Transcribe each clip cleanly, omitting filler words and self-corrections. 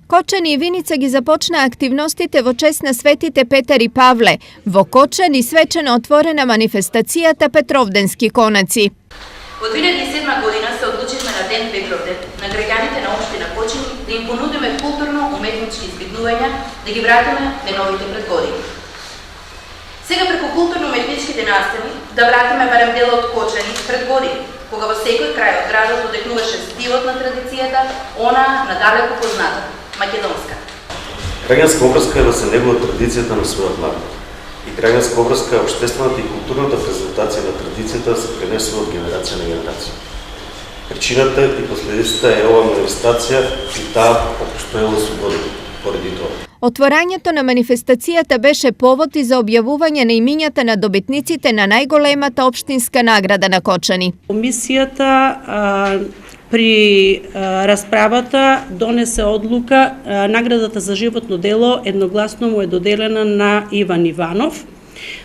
Кочани и Виница ги започна активностите во чест на светите Петар и Павле. Во Кочани свечено отворена манифестацијата Петровденски конаци. Во 2007 година се одлучивме на Ден Петровден на граѓаните на општина Кочани да им понудиме културно-уметнички избегнувања, да ги вратиме деновите пред години. Сега преку културно-уметничките настани да вратиме барем дел од Кочани пред години, кога во секој крај од градот одекнуваше стилот на традицијата, она надалеку позната, македонска. Граѓанска обврска е да се негува традицијата на својот народ. И граѓанска обврска е општествената и културната презентација на традицијата да се пренесува од генерација на генерација. Причината и последицата е ова манифестација и таа постојала со години поради тоа. Отворањето на манифестацијата беше повод и за објавување на имињата на добитниците на најголемата општинска награда на Кочани. Комисијата при расправата донесе одлука наградата за животно дело едногласно му е доделена на Иван Иванов,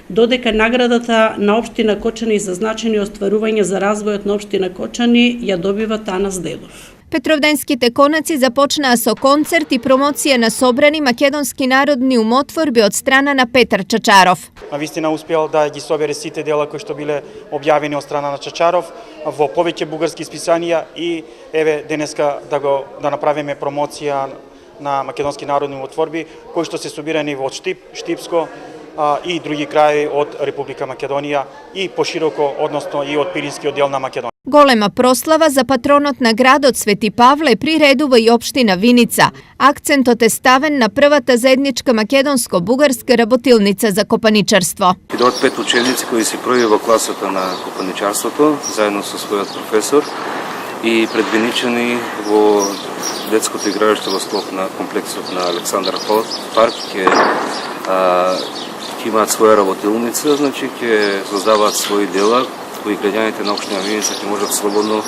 додека наградата на општина Кочани за значени остварувања за развојот на општина Кочани ја добива Танас Делов. Петровденските конаци започнаа со концерт и промоција на собрани македонски народни умотворби од страна на Петар Чачаров. Навистина успеал да ги собере сите дела кои што биле објавени од страна на Чачаров во повеќе бугарски списанија и еве денеска да направиме промоција на македонски народни умотворби кои што се собирани во Штипско и други краи од Република Македонија и пошироко, односно и од Пиринскиот дел на Македонија. Голема прослава за патронот на градот Свети Павле приредува и општина Виница. Акцентот е ставен на првата заедничка македонско-бугарска работилница за копаничарство. Идоат 5 ученици кои се пројави во класата на копаничарството, заедно со својот професор и предвиничени во детското игралиште во склоп на комплексот на Александар парк, ќе имаат своја работилница, значи ќе создаваат своји дела кои граѓаните на општина Виница ќе можат слободно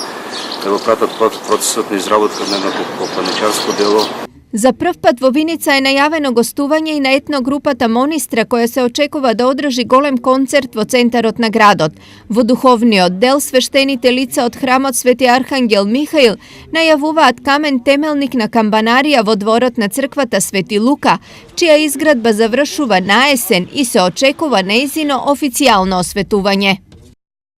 да го пратат процесот на изработка на едно копаничарско дело. За прв пат во Виница е најавено гостување и на етногрупата Монистра, која се очекува да одржи голем концерт во центарот на градот. Во духовниот дел свештените лица од храмот Свети Архангел Михаил најавуваат камен темелник на камбанарија во дворот на црквата Свети Лука, чија изградба завршува на есен и се очекува нејзино официјално осветување.